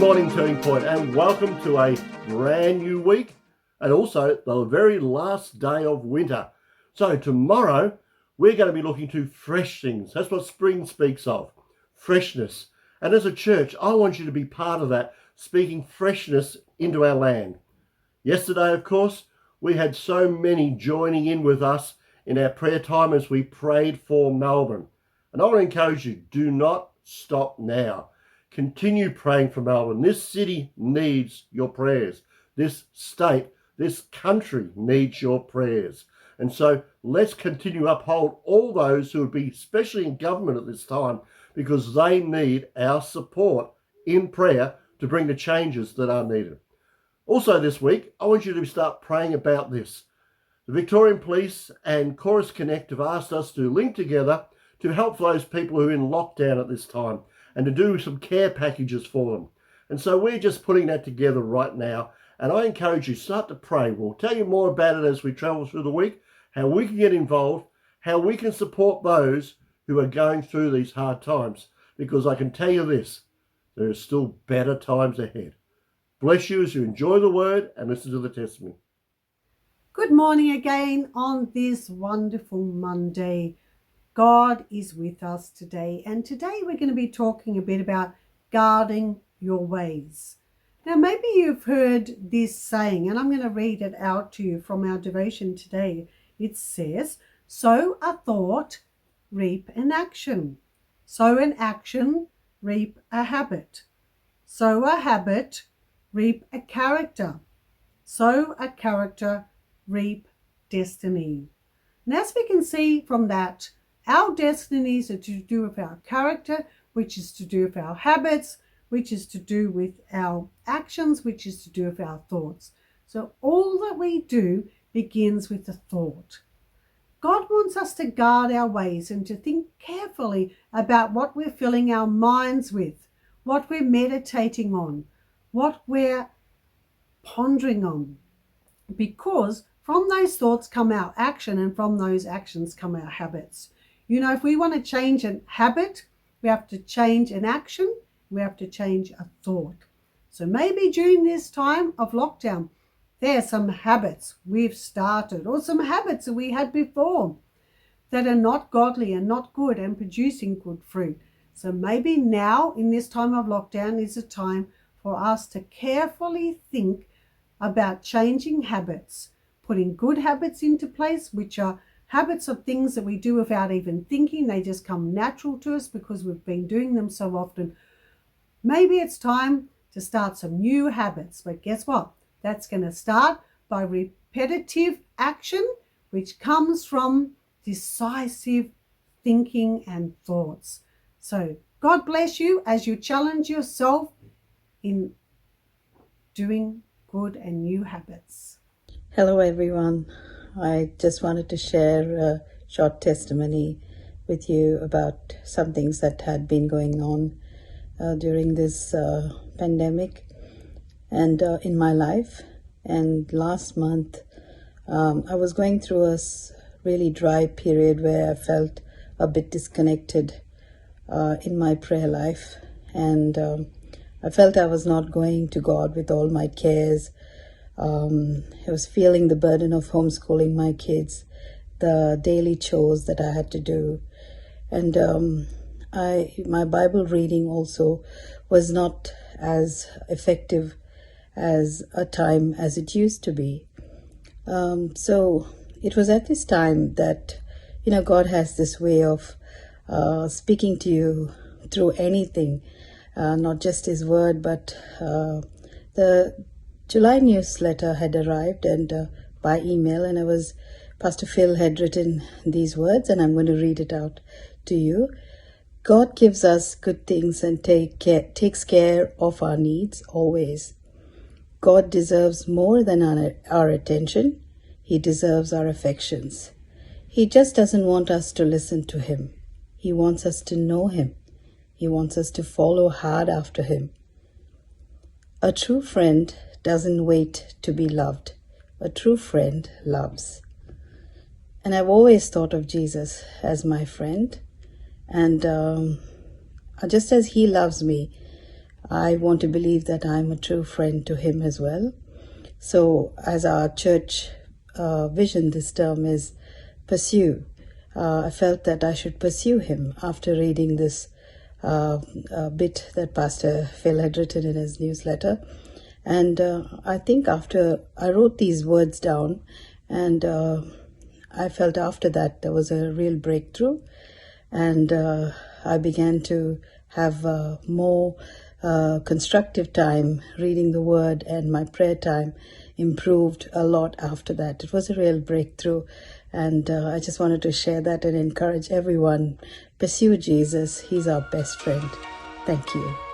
morning, Turning Point, and welcome to a brand new week and also the very last day of winter. So tomorrow we're going to be looking to fresh things. That's what spring speaks of, freshness. And as a church, I want you to be part of that, speaking freshness into our land. Yesterday, of course, we had so many joining in with us in our prayer time as we prayed for Melbourne. And I want to encourage you, do not stop now. Continue praying for Melbourne. This city needs your prayers. This state, this country needs your prayers. And so let's continue to uphold all those who would be, especially in government at this time, because they need our support in prayer to bring the changes that are needed. Also this week, I want you to start praying about this. The Victorian Police and Chorus Connect have asked us to link together to help those people who are in lockdown at this time and to do some care packages for them. And so we're just putting that together right now. And I encourage you, start to pray. We'll tell you more about it as we travel through the week, how we can get involved, how we can support those who are going through these hard times. Because I can tell you this, there are still better times ahead. Bless you as you enjoy the word and listen to the testimony. Good morning again on this wonderful Monday. God is with us today, and today we're going to be talking a bit about guarding your ways. Now, maybe you've heard this saying, and I'm going to read it out to you from our devotion today. It says, sow a thought, reap an action. Sow an action, reap a habit. Sow a habit, reap a character. Sow a character, reap destiny. And as we can see from that, our destinies are to do with our character, which is to do with our habits, which is to do with our actions, which is to do with our thoughts. So all that we do begins with a thought. God wants us to guard our ways and to think carefully about what we're filling our minds with, what we're meditating on, what we're pondering on. Because from those thoughts come our action, and from those actions come our habits. You know, if we want to change a habit, we have to change an action, we have to change a thought. So maybe during this time of lockdown, there are some habits we've started or some habits that we had before that are not godly and not good and producing good fruit. So maybe now in this time of lockdown is a time for us to carefully think about changing habits, putting good habits into place, which are habits of things that we do without even thinking. They just come natural to us because we've been doing them so often. Maybe it's time to start some new habits, but guess what? That's going to start by repetitive action, which comes from decisive thinking and thoughts. So God bless you as you challenge yourself in doing good and new habits. Hello everyone. I just wanted to share a short testimony with you about some things that had been going on during this pandemic and in my life. And last month I was going through a really dry period where I felt a bit disconnected in my prayer life, and I felt I was not going to God with all my cares. I was feeling the burden of homeschooling my kids, the daily chores that I had to do. And my Bible reading also was not as effective as a time as it used to be. So it was at this time that, God has this way of speaking to you through anything, not just His word, but the July newsletter had arrived and by email, and Pastor Phil had written these words, and I'm going to read it out to you. God gives us good things and takes care of our needs always. God deserves more than our attention. He deserves our affections. He just doesn't want us to listen to Him. He wants us to know Him. He wants us to follow hard after Him. A true friend doesn't wait to be loved. A true friend loves. And I've always thought of Jesus as my friend. And just as He loves me, I want to believe that I'm a true friend to him as well. So as our church vision this term is pursue, I felt that I should pursue him after reading this bit that Pastor Phil had written in his newsletter. And I think after I wrote these words down, and I felt after that there was a real breakthrough, and I began to have more constructive time reading the word, and my prayer time improved a lot after that. It was a real breakthrough, and I just wanted to share that and encourage everyone. Pursue Jesus. He's our best friend. Thank you.